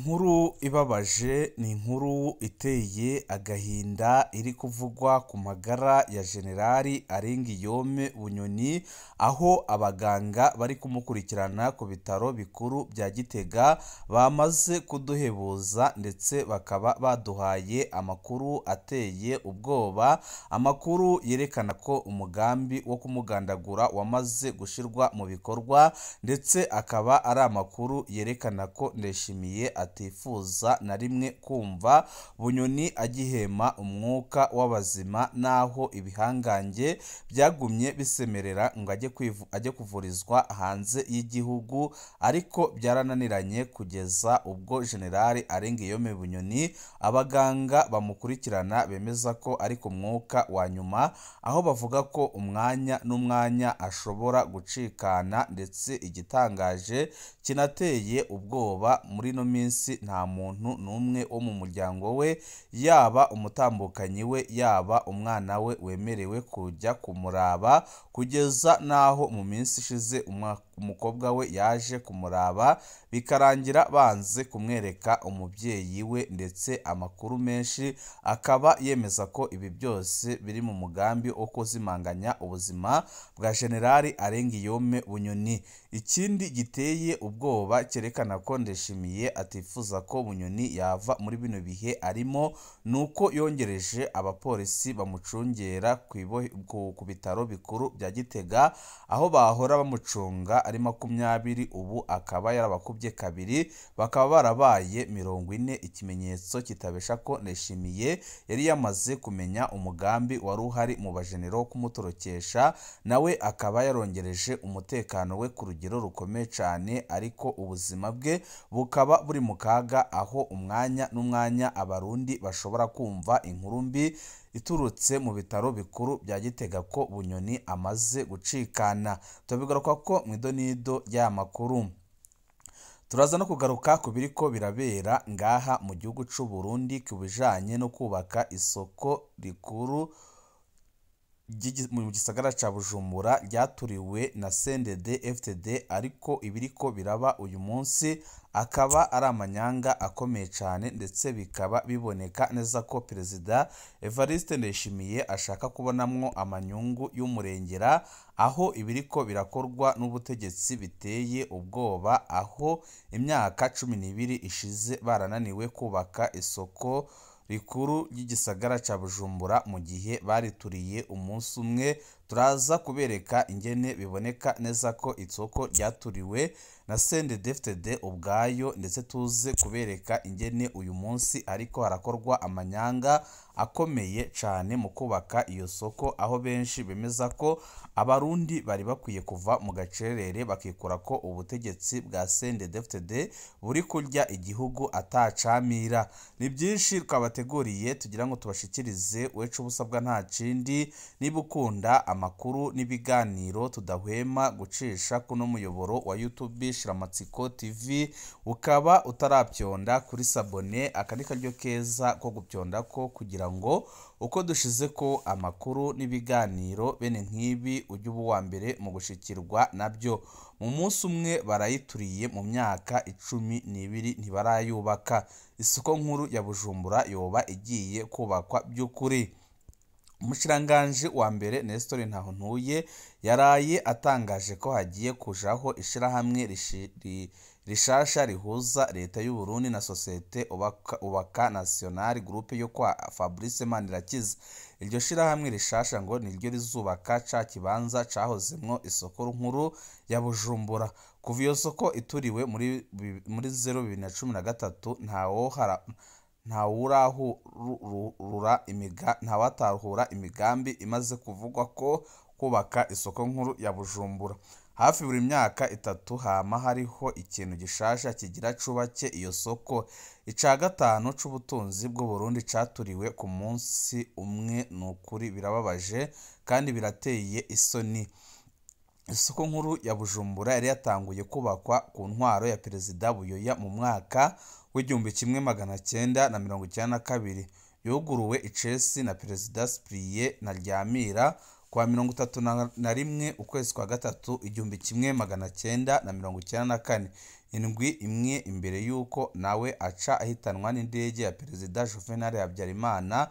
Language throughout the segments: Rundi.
inkuru ibabaje, ni inkuru iteye agahinda iri kuvugwa ku magara ya Generali Arenguiyome Bunyoni, aho abaganga bari kumukurikirana ku bitaro bikuru bya Gitega bamaze kuduhebuza ndetse bakaba baduhaye amakuru ateye ubwoba, amakuru yerekana ko umugambi wo kumugandagura wamaze gushyirwa mu bikorwa, ndetse akaba ari amakuru yerekana ko Ndayishimiye atifuza na rimwe kumva Bunyoni agihema umwuka w'abazima, naho ibihangange byagumye bisemerera ngo ajye kuvurizwa hanze y'igihugu, ariko byarananiranye kugeza ubwo Generali Arenguiyome Bunyoni abaganga bamukurikirana bemeza ko ari ku mwuka wa nyuma, aho bavuga ko umwanya n'umwanya ashobora gucikana, ndetse igitangaje kinateye ubwoba muri ino minsi nta muntu n'umwe wo mu muryango we, yaba umutambukanyi we yaba umwana we wemerewe kujya kumuraba, kugeza n'aho mu minsi ishize umukobwa we yaje kumuraba bikarangira banze kumwereka umubyeyi we, ndetse amakuru menshi akaba yemeza ko ibi byose biri mu mugambi wo kuzimanganya ubuzima bwa Generali Arenguiyome Bunyoni. Ikindi giteye ubwoba cyerekana ko Ndayishimiye atifuza ko Bunyoni yava muri bino bihe arimo, nuko yongereje abapolisi bamucungera ku bitaro bikuru bya Gitega, aho bahora bamucunga ari 20, ubu akaba yarabakubye kabiri, bakaba barabaye 40, ikimenyetso kitabesha ko Ndayishimiye yari yamaze kumenya umugambi wari uhari mu bajenero wo kumutorokesha, nawe akaba yarongereje umutekano we ku rugero rukomeye cyane, ariko ubuzima bwe bukaba buri mu kaga, aho umwanya n'umwanya abarundi bashobora kumva inkuru mbi iturutse mu bitaro bikuru bya Gitega ko Bunyoni amaze gucikana. Tubigaruka ko mu idonido y'aya makuru turaza no kugaruka ku biriko birabera ngaha mu gihugu cy'u Burundi ku bijanye no kubaka isoko rikuru mu gisagara ca Bujumbura ryaturiwe na CNDD FDD, ariko ibiriko biraba uyu munsi akaba ari amanyanga akomeye cyane, ndetse bikaba biboneka neza ko Perezida Evariste Ndayishimiye ashaka kubonamwo amanyungu y'umurengera, aho ibiriko birakorwa n'ubutegetsi biteye ubwoba, aho imyaka 12 ishize barananiwe kubaka isoko rikuru ry'igisagara ca Bujumbura, mu gihe barituriye umunsi umwe. Turaza kubereka ingene biboneka neza ko isoko ryaturiwe na CNDD-FDD ubwayo, ndetse tuze kubereka ingene uyu munsi ariko harakorwa amanyanga akomeye cyane mu kubaka iyo soko, aho benshi bemeza ko abarundi bari bakwiye kuva mu gacerere bakikura ko ubutegetsi bwa CNDD-FDD buri kurya igihugu atacamira. Ni byinshi twabateguriye tugira ngo tubashikirize, wecu ubusabwa nta kindi, niba ukunda amakuru n'ibiganiro tudahwema gucisha kuno muyoboro wa YouTube Shiramatsiko TV, ukaba utarapyonda kuri sabone, aka ni karyo keza ko gupyonda ko kugira ngo uko dushize ko amakuru n'ibiganiro bene nk'ibi ujye uba uwa mbere mu gushikirwa nabyo. Mu munsi umwe barayituriye, mu myaka 12 ntibarayubaka. Isoko nkuru ya Bujumbura yoba igiye kubakwa by'ukuri. Umushiranganje wa mbere Nestor Ntahontuye yaraye atangaje ko hagiye kujaho ishirahamwe rishasha rihuza leta y'u Burundi na societe Ubaka National Group yo kwa Fabrice Manirakiza. Iryo shirahamwe rishasha ngo niryo rizubaka ca kibanza cahozemwo isoko nkuru ya Bujumbura. Kuva iyo soko ituriwe muri 2013 ntawatahura imigambi imaze kuvugwa ko kubaka isoko nkuru ya Bujumbura. Hafi buri myaka 3 hama hariho ikintu gishasha kigira cubake iyo soko. Ica gatanu c'ubutunzi bwo Burundi caturiwe ku munsi umwe, nukuri birababaje kandi birateye isoni. Isoko nkuru ya Bujumbura yari yatanguye kubakwa ku ntwaro ya Perezida Buyoya mu mwaka w'1992, yuguruwe icesi na Perezida Cyprien Ntaryamira kwa 31 ukwezi kwa gatatu 1994. indwi imwe imbere y'uko nawe aca ahitanwa n'indege ya Perezida Juvenal Habyarimana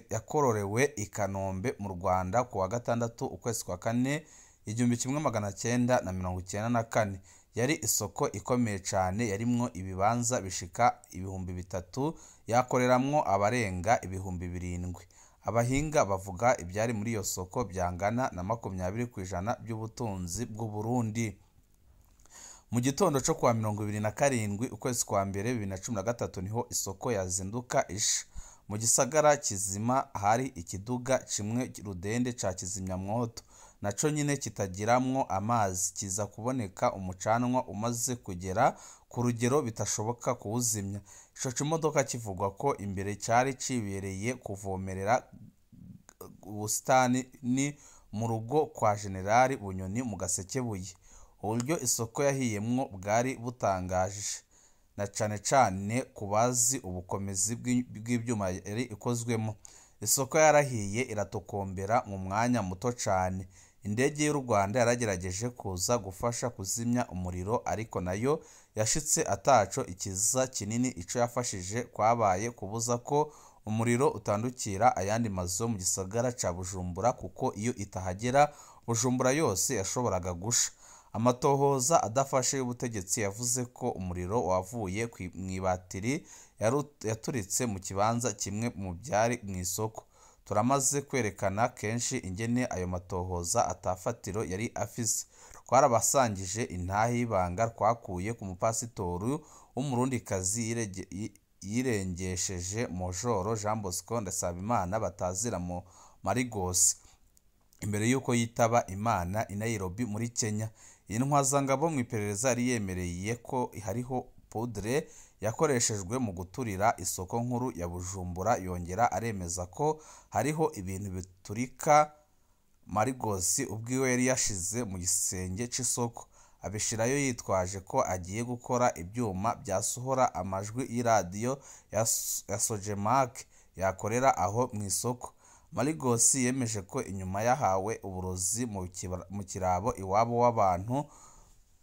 yakororewe i Kanombe mu Rwanda ku wa gatandatu ukwezi kwa kane 1994. Yari isoko ikomeye cyane yarimwo ibibanza bishika 3,000 yakoreramwo abarenga 7,000. Abahinga bavuga ibyari muri iyo soko byangana na 20% by'ubutunzi bw'u Burundi. Mu gitondo cyo kwa 27 ukwezi kwa mbere 2013 niho isoko yazinduka isha. Mu gisagara kizima hari ikiduga kimwe rudende ca kizimyamwoto naco nyine kitagiramwo amazi, kiza kuboneka umucanwa umaze kugera ku rugero bitashoboka kuwuzimya. Ico kimodoka kivugwa ko imbere cyari cibereye kuvomerera ubusitani ni mu rugo kwa Generali Bunyoni mu Gasekebuye. Uburyo isoko yahiyemwo bwari butangaje na cane kubazi ubukomezi bw'ibyuma yari ikozwemo. Isoko yarahiye iratokombera mu mwanya muto cane. Indege y'u Rwanda yaragerageje kuza gufasha kuzimya umuriro, ariko nayo yashitse ataco ikiza kinini. Ico yafashije kwabaye kubuza ko umuriro utandukira ayandi mazu mu gisagara ca Bujumbura, kuko iyo itahagera Bujumbura yose yashoboraga gusha. Amatohoza adafashe y'ubutegetsi yavuze ko umuriro wavuye mw'ibatiri yaturitse mu kibanza kimwe mu byari mu isoko. Turamaze kwerekana kenshi ingene ayo matohoza atafatiro yari afise. Twarabasangije intahe y'ibanga twakuye ku mupasitori w'umurundikazi yirengesheje Majoro Jean Bosco Ndasabimana batazira mu Marigos, imbere y'uko yitaba Imana i Nairobi muri Kenya. Iyi ntwazangabo mu iperereza yari yemereye ko hariho poudre yakoreshejwe mu guturira isoko nkuru ya Bujumbura, yongera aremeza ko hariho ibintu biturika Marigos ubwiwe yari yashize mu gisenge c'isoko, abishirayo yitwaje ko agiye gukora ibyuma byasohora amajwi y'iradiyo ya Sojemak yakorera aho mu isoko. Marigos yemeje ko inyuma yahawe uburozi mu kirabo iwabo w'abantu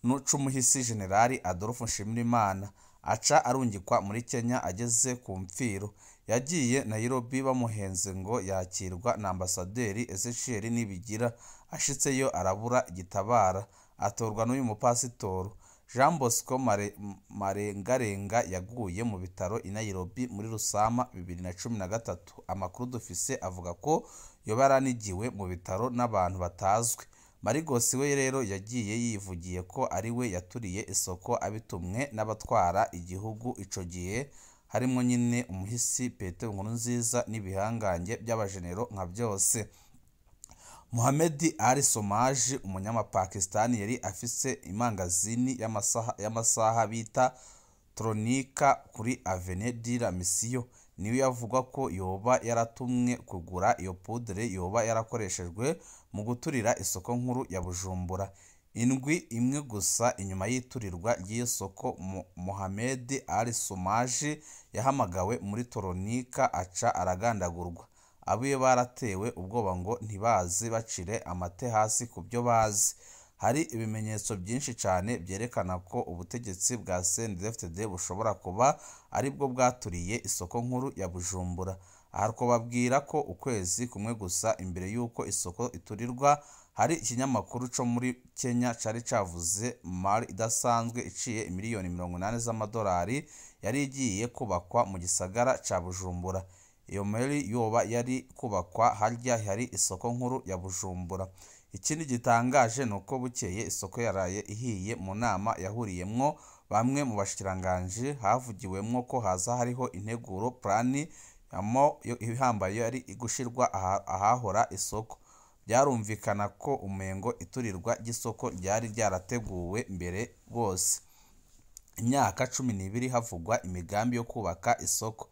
n'umuhisi Generali Adolphe Nshimirimana, aca arungikwa muri Kenya. Ageze ku mfiro yagiye Nairobi bamuhenze ngo yakirwa na Ambasaderi Ezechiel Nibigira. Ashitseyo arabura igitabara, atorwa n'uyu mupasitori Jean Bosco Marengarenga yaguye mu bitaro i Nairobi muri Rusama 2013. Amakuru dufise avuga ko yoba yaranigiwe mu bitaro n'abantu batazwi. Marigos we rero yagiye yivugiye ko ari we yaturiye isoko abitumwe n'abatwara igihugu ico gihe, harimo nyine umuhisi Petero Nkurunziza n'ibihangange by'abajenero nka byose. Mohamed Ali Somaji, umunyamapakistani yari afise imangazini y'amasaha bita Tronika kuri Avenue de la Mission, niwe yavuga ko yoba yaratumwe kugura iyo poudre yoba yarakoreshejwe mu guturira isoko nkuru ya Bujumbura. Indwi imwe gusa inyuma y'iturirwa ry'iyo soko, Mohamed Ali Somaji yahamagawe muri Tronika aca aragandagurwa. Abiyo baratewe ubwoba ngo ntibaze bacire amate hasi ku byo bazi. Hari ibimenyetso byinshi cyane byerekana ko ubutegetsi bwa CNDD-FDD bushobora kuba aribwo bwaturiye isoko nkuru ya Bujumbura. Aha twababwira ko ukwezi kumwe gusa imbere y'uko isoko iturirwa, hari ikinyamakuru cyo muri Kenya cari cavuze mari idasanzwe iciye miliyoni 80 z'amadolari yari igiye kubakwa mu gisagara ca Bujumbura. Iyo mari yoba yari kubakwa harya hari isoko nkuru ya Bujumbura. Ikindi gitangaje nuko bukeye isoko yaraye ihiye mu nama yahuriyemwo bamwe mu bashikiranganje, havugiwemwo ko haza hariho integuro plani ihambaye yari igushirwa ahahora isoko. Byarumvikana ko umengo iturirwa ry'isoko ryari ryarateguwe mbere rwose. Imyaka 12 havugwa imigambi yo kubaka isoko.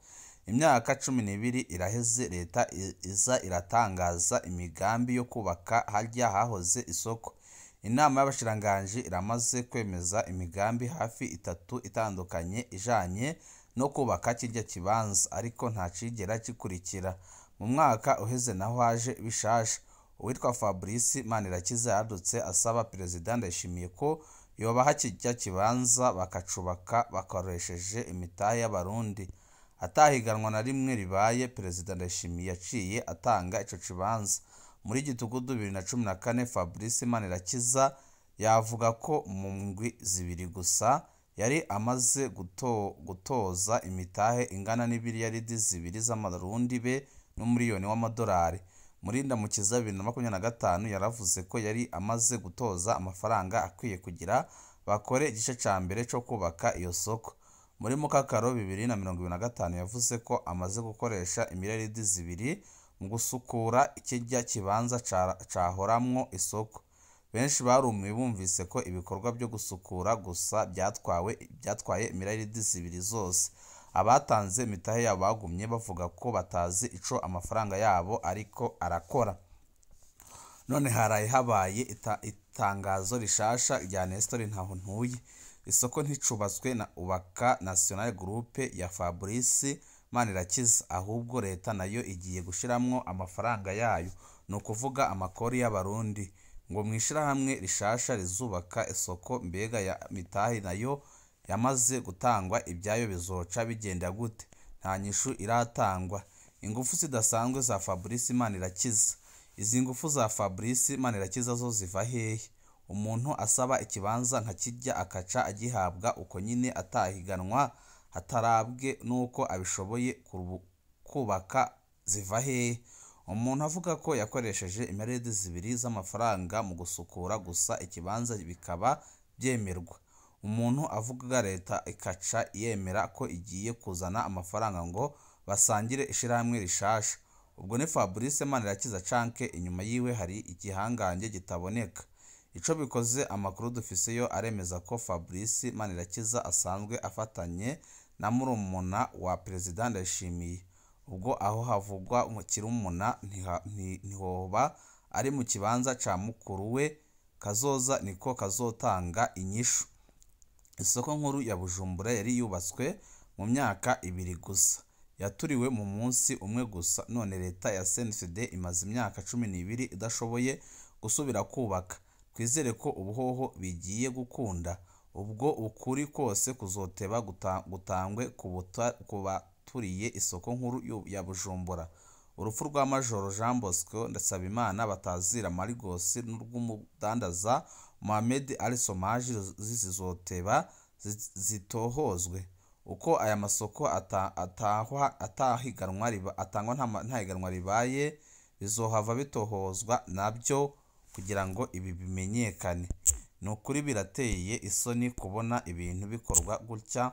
Imyaka 12 iraheze leta iza iratangaza imigambi yo kubaka harya hahoze isoko. Inama y'abashiranganje iramaze kwemeza imigambi hafi 3 itandukanye ijanye no kubaka kirya kibanza, ariko nta cigera kikurikira. Mu mwaka uheze naho haje bishasha. Uwitwa Fabrice Manirakiza yadutse asaba Perezida Ndayishimiye ko yoba hakijya kibanza bakacubaka bakoresheje imitahe y'abarundi. Atahiganwa na rimwe ribaye Perezida Ndayishimiye yaciye atanga ico kibanza. Muri Gitugudu 2014 Fabrice Manirakiza yavuga ko mu ndwi zibiri gusa yari amaze gutoza imitahe ingana n'ibiriyaridi zibiri z'amarundi be n'umuriyoni w'amadolari. Muri Ndamukiza 2025 yaravuze ko yari amaze gutoza amafaranga akwiye kugira bakore igice ca mbere co kubaka iyo soko. Muri Mukakaro 2025 yavuze ko amaze gukoresha imiriyaridi zibiri mu gusukura ikijya kibanza cahoramwo isoko. Benshi barumiwe bumvise ko ibikorwa byo gusukura gusa byatwaye imiriyaridi zibiri zose. Abatanze imitahe yabo bagumye bavuga ko batazi ico amafaranga yabo ariko arakora. None haraye habaye itangazo rishasha rya Nestor Ntahontuye. Isoko nticubatswe na Ubaka National Group ya Fabrice Manirakiza, ahubwo leta nayo igiye gushiramwo amafaranga yayo, no kuvuga amakori y'abarundi. Ngo mwishirahamwe rishasha rizubaka isoko mbega ya mitahe nayo yamaze gutangwa, ibyayo bizoca bigenda gute? Nta nyishu iratangwa. Ingufu zidasanzwe za Fabrice Manirakiza. Izi ngufu za Fabrice Manirakiza zo ziva hehe? Umuntu asaba ikibanza nka kijya akaca agihabwa uko nyine atahiganwa hatarabwe nuko abishoboye kubaka, ziva hehe? Umuntu avuga ko yakoresheje imiriyaridi zibiri z'amafaranga mu gusukura gusa ikibanza bikaba byemerwa. Umuntu avuga leta ikaca yemera ko igiye kuzana amafaranga ngo basangire ishirahamwe rishasha. Ubwo ni Fabrice Manirakiza canke inyuma yiwe hari igihangange gitaboneka? Ico bikoze amakuru dufise yo aremeza ko Fabrice Manirakiza asanzwe afatanye na murumuna wa Perezida Ndayishimiye. Ubwo aho havugwa mu kirumuna ntihoba ari mu kibanza ca mukuru we kazoza niko kazotanga inyishu. Isoko nkuru ya Bujumbura yari yubatswe mu myaka 2 gusa, yaturiwe mu munsi umwe gusa. None leta ya CNDD imaze imyaka 12 idashoboye gusubira kubaka. Twizere ko ubuhoho bigiye gukunda. Ubwo ukuri kose kuzoteba gutangwe kubaturiye isoko nkuru ya Bujumbura. Urupfu rwa Majoro Jean Bosco Ndasabimana batazira Marigos n'urw'umudandaza Mohamed Ali Somaji zizoteba zitohozwe. Uko aya masoko atangwa nta higanwa ribaye, bizohava bitohozwa nabyo kugira ngo ibi bimenyekane. Nukuri birateye isoni kubona ibintu bikorwa gutya.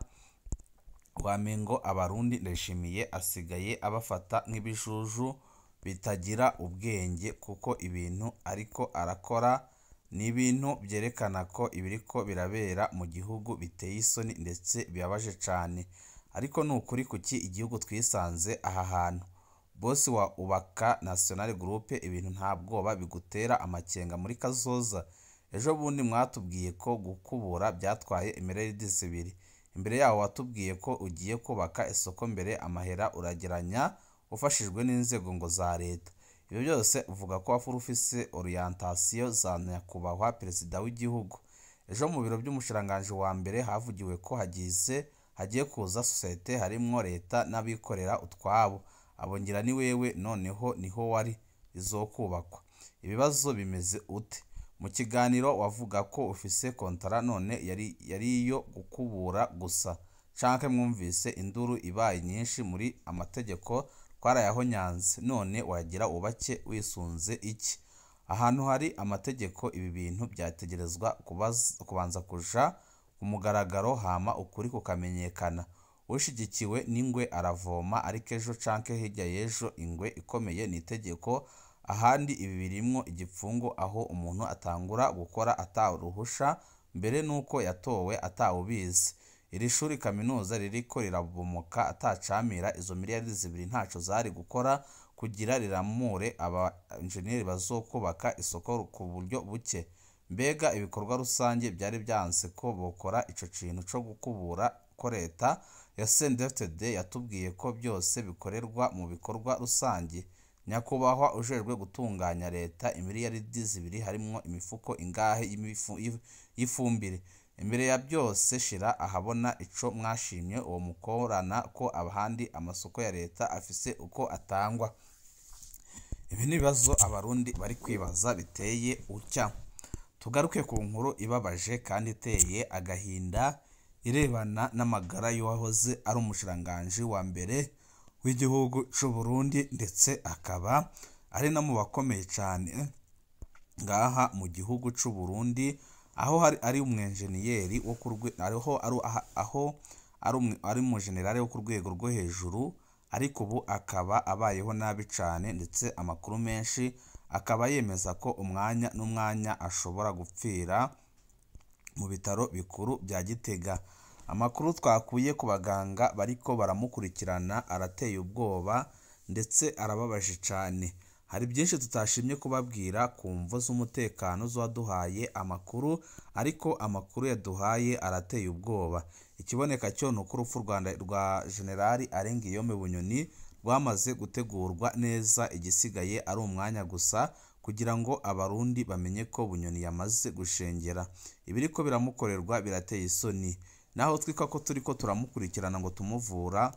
Wamengo abarundi Ndayishimiye asigaye abafata nk'ibijuju bitagira ubwenge, kuko ibintu ariko arakora ni ibintu byerekana ko ibiriko birabera mu gihugu biteye isoni ndetse bibabaje cyane. Ariko nukuri kuki igihugu twisanze aha hantu? Bosi wa Ubaka National Group, ibintu nta bwoba bigutera amakenga muri kazoza? Ejo bundi mwatubwiye ko gukubura byatwaye imiriyaridi zibiri. Imbere yaho watubwiye ko ugiye kubaka isoko mbere amahera urageranya ufashijwe n'inzego ngo za leta. Ibyo byose uvuga ko wafuru ufise orientation za nyakubahwa Perezida w'igihugu. Ejo mu biro by'umushiranganje wa mbere havugiwe ko hagiye kuza societe harimwo leta n'abikorera utwabo. Abongira ni wewe, noneho niho wari izokubakwa. Ibibazo bimeze ute? Mu kiganiro wavuga ko ufise kontara, none yari iyo gukubura gusa canke mwumvise induru ibaye nyinshi muri amategeko twarayahonyanze, none wagira ubake wisunze iki? Ahantu hari amategeko ibi bintu byategerezwa kubanza kuja ku mugaragaro, hama ukuri kukamenyekana. Ushigikiwe n'ingwe aravoma, ariko ejo canke hirya y'ejo ingwe ikomeye n'itegeko. Ahandi ibi birimwo igipfungo, aho umuntu atangura gukora ataruhusha mbere nuko yatowe atawubizi. Iri shuri kaminuza ririko rirabomoka atacamira, izo miliyaridi zibiri ntaco zari gukora kugira riramure aba engineer bazokubaka isoko ku buryo buke. Mbega ibikorwa rusange byari byanse ko bokora ico kintu co gukubura, ko leta ya CNDD yatubwiye ko byose bikorerwa mu bikorwa rusange. nyakubahwa ujejwe gutunganya leta imiliyaridi 2 harimo imifuko ingahe y'ifumbire. Imbere ya byose shira ahabona ico mwashimye uwo mukorana ko abahandi amasoko ya leta afise uko atangwa. Ibi nibibazo abarundi bari kwibaza biteye utya. Tugaruke ku nkuru ibabaje kandi iteye agahinda irebana n'amagara y'uwahoze ari umushiranganje wa mbere w'igihugu c'u Burundi ndetse akaba ari no mu bakomeye cyane ngaha mu gihugu c'u Burundi, aho ari umwenjeniyeri wo ari umujenerali wo ku rwego rwo hejuru, ariko ubu akaba abayeho nabi cyane ndetse amakuru menshi akaba yemeza ko umwanya n'umwanya ashobora gupfira mu bitaro bikuru bya Gitega. Amakuru twakuye ku baganga bariko baramukurikirana arateye ubwoba ndetse arababaje cyane. Hari byinshi tutashimye kubabwira ku mvo z'umutekano z'uwaduhaye amakuru, ariko amakuru yaduhaye arateye ubwoba. Ikiboneka cyo nuko urupfu rwa Generali Arenguiyome Bunyoni rwamaze gutegurwa neza, igisigaye ari umwanya gusa kugira ngo abarundi bamenye ko Bunyoni yamaze gushengera. Ibiriko biramukorerwa birateye isoni, naho twika ko turiko turamukurikirana ngo tumuvura,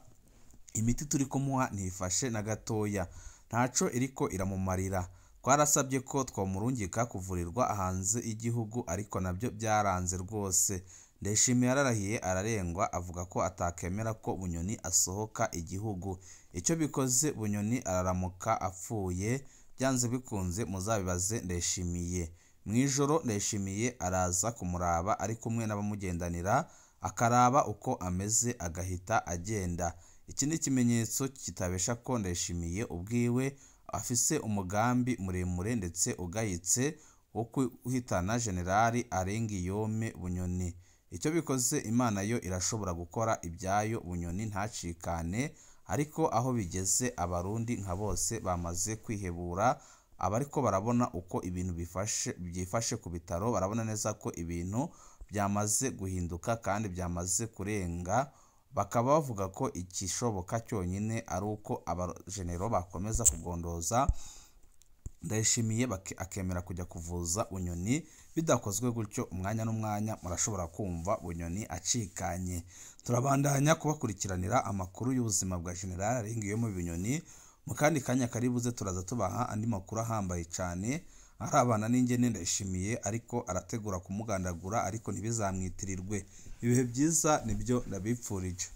imiti turi kumuha ntifashe na gatoya, ntaco iriko iramumarira. Twarasabye ko twomurungika kuvurirwa hanze y'igihugu, ariko nabyo byaranze rwose. Ndayishimiye yararahiye ararengwa avuga ko atakemera ko Bunyoni asohoka igihugu. Icyo bikoze Bunyoni araramuka apfuye, byanze bikunze muzabibaze Ndayishimiye. Mwijoro Ndayishimiye araza kumuraba ari kumwe n'abamugendanira, akaraba uko ameze agahita agenda. Iki ni ikimenyetso kitabesha ko Ndayishimiye ubwiwe afise umugambi muremure ndetse ugayitse wo guhitana Generali Arenguiyome Bunyoni. Icyo bikoze Imana yo irashobora gukora ibyayo, Bunyoni ntacikane, ariko aho bigeze abarundi nka bose bamaze kwihebura. Abariko barabona uko ibintu byifashe ku bitaro barabona neza ko ibintu byamaze guhinduka kandi byamaze kurenga, bakaba bavuga ko ikishoboka cyonyine ari uko abajenero bakomeza kugondoza Ndayishimiye akemera kujya kuvuza Bunyoni. Bidakozwe gutyo umwanya n'umwanya murashobora kumva Bunyoni acikanye. Turabandanya kubakurikiranira amakuru y'ubuzima bwa General Arenguiyome Bunyoni. Mu kandi kanya karibuze turaza tubaha andi makuru ahambaye cyane arabana n'ingene Ndayishimiye ariko arategura kumugandagura, ariko ntibizamwitirirwe. Ibihe byiza nibyo ndabipfurije.